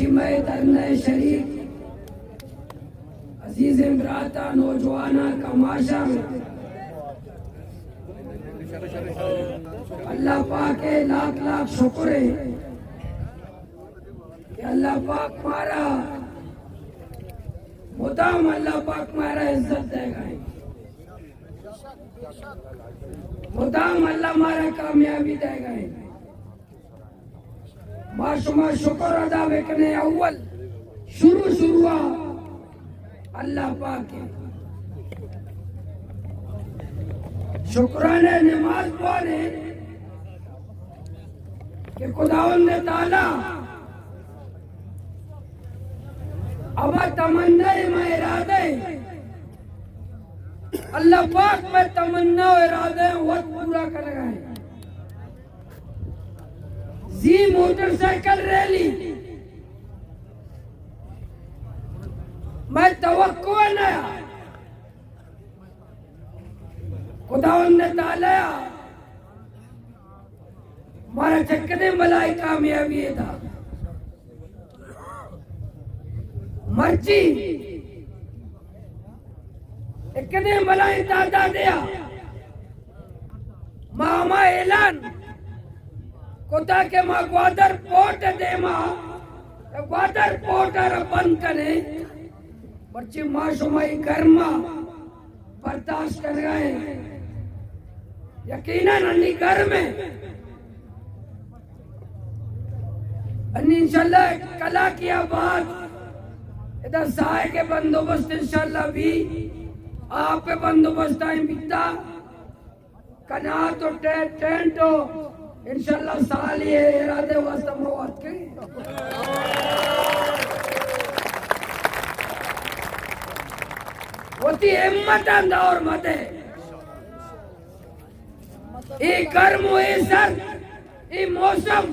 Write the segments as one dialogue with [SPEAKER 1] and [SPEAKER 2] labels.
[SPEAKER 1] मैं दरने शरीक अजीज इमराता नौजवाना कमाशा अल्लाह पाक के लाख लाख शुक्र है कि अल्लाह पाक मारा मुदाम अल्लाह पाक मारा इज्जत देगा, मुदाम अल्लाह मारा कामयाबी देगा। माशुमा शुक्र अदा करने अव्वल शुरू अल्लाह पाक है। शुक्राने नमाज पढ़े कि खुदावंद ने ताला अब तमन्ना में इरादे अल्लाह पाक में तमन्ना और इरादे वक्त पूरा कर गए। जी मोटरसाइकिल रैली मैं तवक्को नया खुदावंद ने ताला मारा चक्कने मलाई कामयाबी था मर्जी इकने मलाई दादा दिया मामा ऐलान कोता के मां ग्वादर पोर्ट दे मां ग्वादर पोर्ट बंद करे बच्चे मां सुमाई गर्मा बर्दाश्त कर गए। यकीनन अन्नी घर में अन्नी इंशाल्लाह कला किया बात इधर साय के बंदोबस्त इंशाल्लाह भी आप पे बंदोबस्त टाइम बीता कना तो टेंट हो इंशाल्लाह साल ये इरादे वास्ते मौत के होती हिम्मत दौर मते ये गर्म ये सर ये मौसम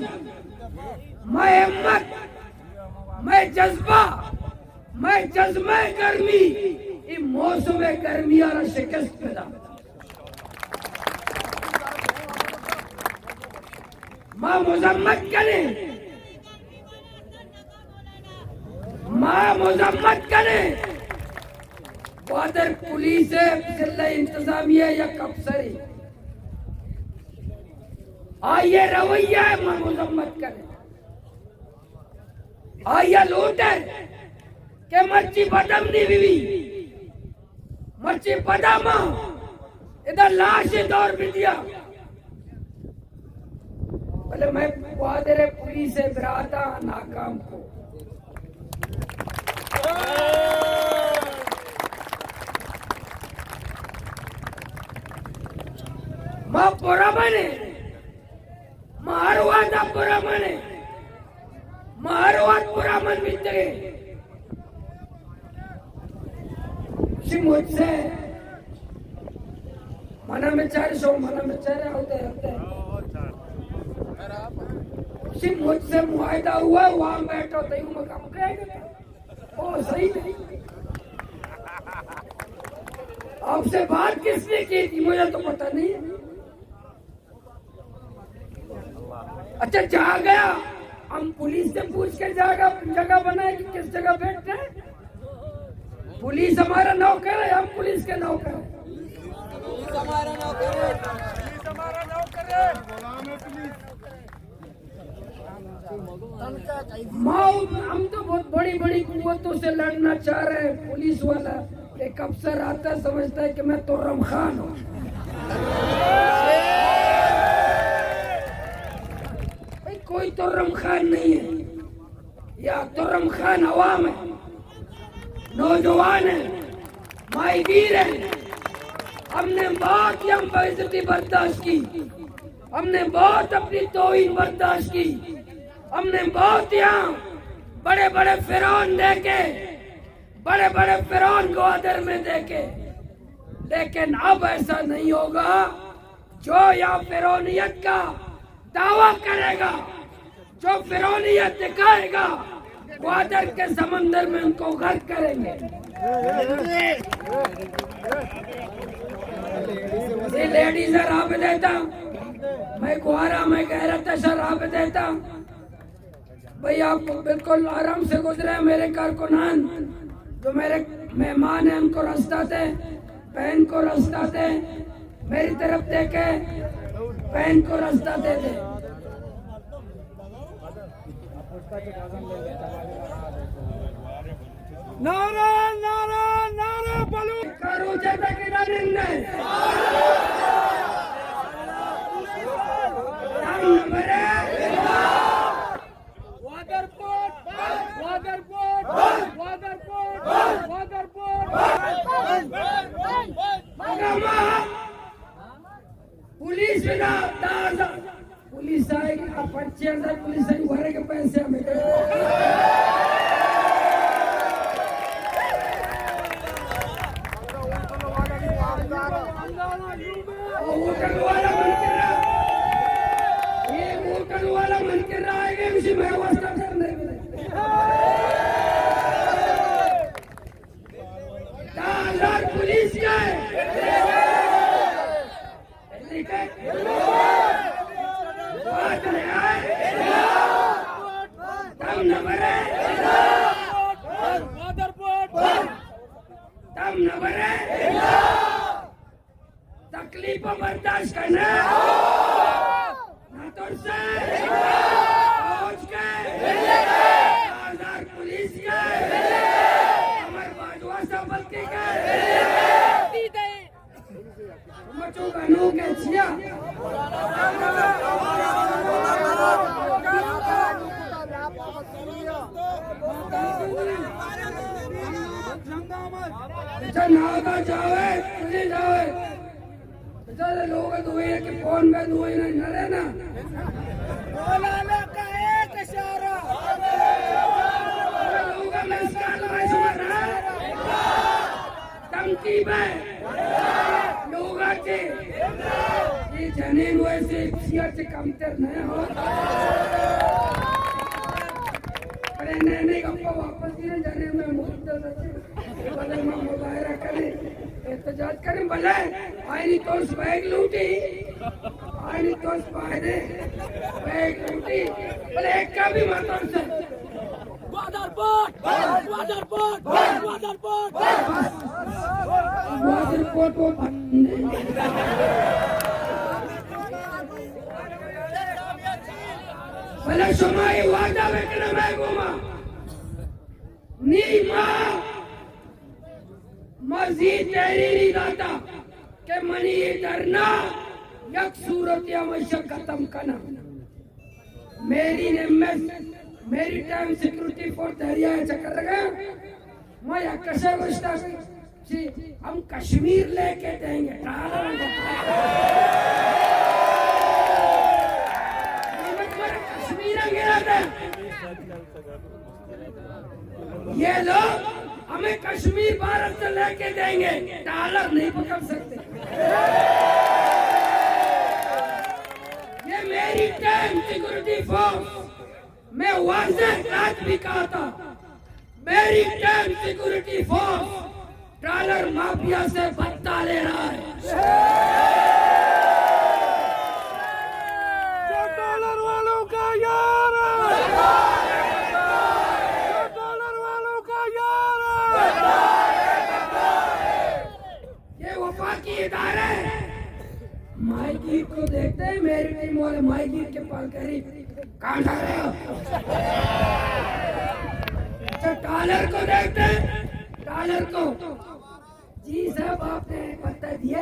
[SPEAKER 1] मैं हिम्मत मैं जज्बा मैं जज्बे गर्मी ये मौसम गर्मी और शिकस्त पैदा माँ मुजम्मत करे माँ मुजम्मत करे ग्वादर पुलिस है जिला इंतजामिया या कब्सरी आइए रवैया है माँ मुजम्मत करे आइए लूट है के मर्ची बदम दी बीवी मर्ची बदामा इधर लाश दौर भी दिया बोले मैं ग्वादर पुलिस से बराता नाकाम को मां पूरा बने मारवा दा पूरा बने मारवा पूरा मन बीते मुझसे मना में चार होते मुझसे मुआयदा हुआ वहां बैठो तो मैं काम करेगा ओ सही नहीं आपसे बात किसने की थी मुझे तो पता नहीं। अच्छा जा गया हम पुलिस से पूछ के जाएगा जगह बनाए कि किस जगह बैठते हैं। पुलिस हमारा नौकर है हम पुलिस के नौकर हैं। हम तो बहुत बड़ी बड़ी कुव्वतों से लड़ना चाह रहे हैं। पुलिस वाला एक अफसर आता समझता है कि मैं तुर्रम खान हूँ। भाई कोई तुर्रम खान नहीं है या तुर्रम खान अवाम है नौजवान है माहीगीर है। हमने बहुत यम बेइज्जती बर्दाश्त की हमने बहुत अपनी तौहीन बर्दाश्त की हमने बहुत यहाँ बड़े बड़े फिरौन देखे बड़े बड़े फिरौन ग्वादर में देखे लेकिन अब ऐसा नहीं होगा। जो यहाँ फिरौनियत का दावा करेगा जो फिरौनियत दिखाएगा ग्वादर के समंदर में उनको गर्क करेंगे। ये लेडीज राब देता मैं कुआरा में गैरत शराब देता भाई आप बिल्कुल आराम से गुजरे। मेरे कारकुनान जो मेरे मेहमान हैं उनको रास्ता दे, बहन को रास्ता दे, मेरी तरफ देखे, बहन को रास्ता दे दे।
[SPEAKER 2] नारा नारा नारा बोलो
[SPEAKER 1] करो जैसा कि नरेंद्र पुलिस बिना पुलिस आएगी, पर्चे अंदर पुलिस आई भरे के पैसे हमें होटल वाला मन कर रहा, ये होटल वाला मन कर रहा है कि उसी में व्यवस्था करने के लिए पुलिस क्या है तब न भरे, तब न भरे, तकलीफ बर्दाश्त करना ना तो से पहुंच गए आजाद पुलिस गए हमारे बाजवा सब बल्कि गए बच्चों का नो के छिया नागा जावे तुझे जावे बेचारे लोग दुए के फोन में दुए न रहना लोग में स्काल में सुना धमकी में लोग के ये जनीन वैसे सिया से कमतर नहीं हो अरे नहीं गप्पा वापस दिए जनीन में मुद्दा भले में मुजाहरा करें एहतजाज करें भले आईनी तो बैग लूटी आईनी तो बैग लूटी भले एक का भी मतलब से वादरपोट वो भले समाई वादा बेकना मैं घूमा नीमा मस्जिद तहरीरी दाता के मनी डरना यक सूरत हमेशा खत्म करना मेरी नेमस मेरी टाइम सिक्योरिटी फोर्स हरियाणा चक्कर लगा मैं कैसे गुस्सा सी हम कश्मीर लेके देंगे कश्मीर ये लोग हमें कश्मीर भारत से लेके देंगे डॉलर नहीं पकड़ सकते ये मेरी टाइम सिक्योरिटी फोर्स मैं वाज़ेह बात भी कहा था मेरी time security force dollar mafia से भत्ता ले रहा है
[SPEAKER 2] डॉलर वालों का यार डॉलर वालों का यार
[SPEAKER 1] ये वफाकी इदारे माइकी को देखते हैं मेरी टीम वाले माइकी के पास करीब कहाँ जा रहे हो अच्छा डॉलर को देखते हैं डॉलर को जी साहब आपने पता दिया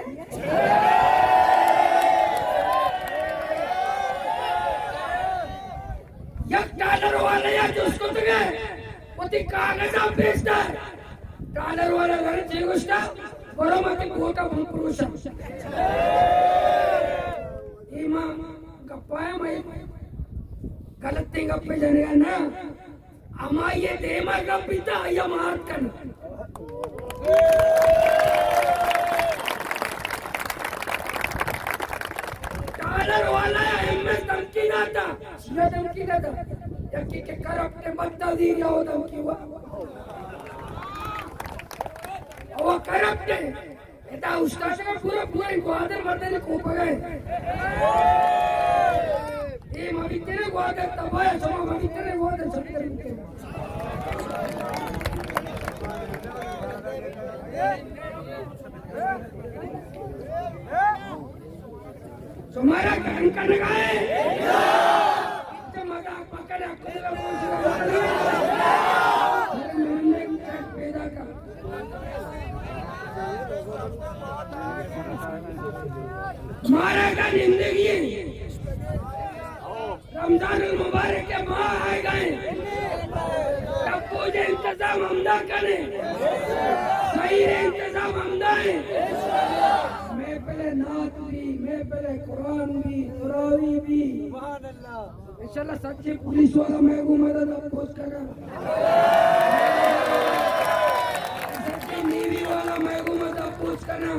[SPEAKER 1] एक डॉलर वाले या जो उसको तो गए वो ती कागज आप बेचता है डॉलर वाला घर चेगुस्टा बड़ों में की बोटा बहुत पुरुषा इमा गप्पाया मैं गलत थी गप्पे जाने का ना अमा ये देमा गप्पीता या मार्क करना डॉलर वाला हिम्मत धमकी ना था ये धमकी ना था यकी के करप्ट बत्ता दी गया हो धमकी हुआ वो करप्ट है इतना उसका से पूरा पूरा ग्वादर मर्दे ने कोप गए ये मवी तेरे को आगे तबाया समा मवी तेरे को आगे चलते रहते तुम्हारा कान का लगाए मगा पकड़ा कोला पैदा कर मारा का जिंदगी रमजान मुबारक के माह आए गए तब पूजे इंतजाम हमदा करे सही इंतजाम हमदा है मैं पहले नात भी मैं पहले कुरान भी तरावी भी इंशाल्लाह सच्चे पुलिस वाला मैं को मदद अपोज करा सच्चे नीवी वाला मैं को मदद अपोज करना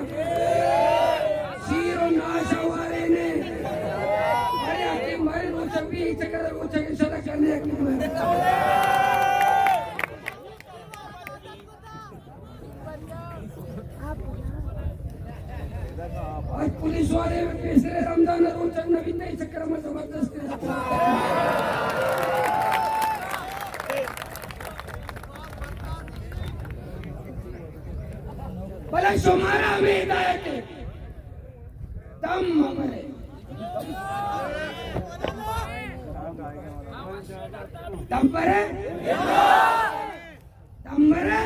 [SPEAKER 1] सीरो नाशा वाले ने अरे आके मारे वो भी चक्कर वो चक्कर इंशाल्लाह करने की मैं आज पुलिस वाले पिछले रमजान रोज नबी नहीं चक्कर में जबरदस्त भला शुमारा में हिदायत है दम मरे दम परे दम मरे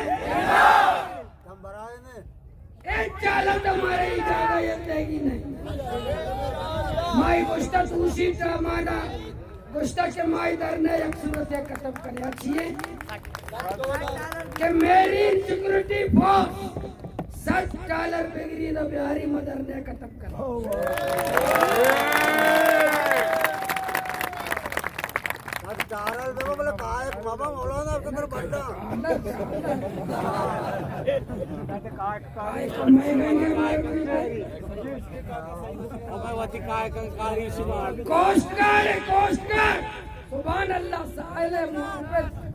[SPEAKER 1] एक चाला तुम्हारे इजाजत देगी नहीं माई गोश्ता दूसरी माना गोश्ता के माई दर ने एक सूरत खत्म करे अच्छी है कि मेरी सिक्योरिटी फोर्स $7 बिगड़ी तो बिहारी मदर ने खत्म कर कोस्ट गार्ड सुभान अल्लाह साहिल मोहब्बत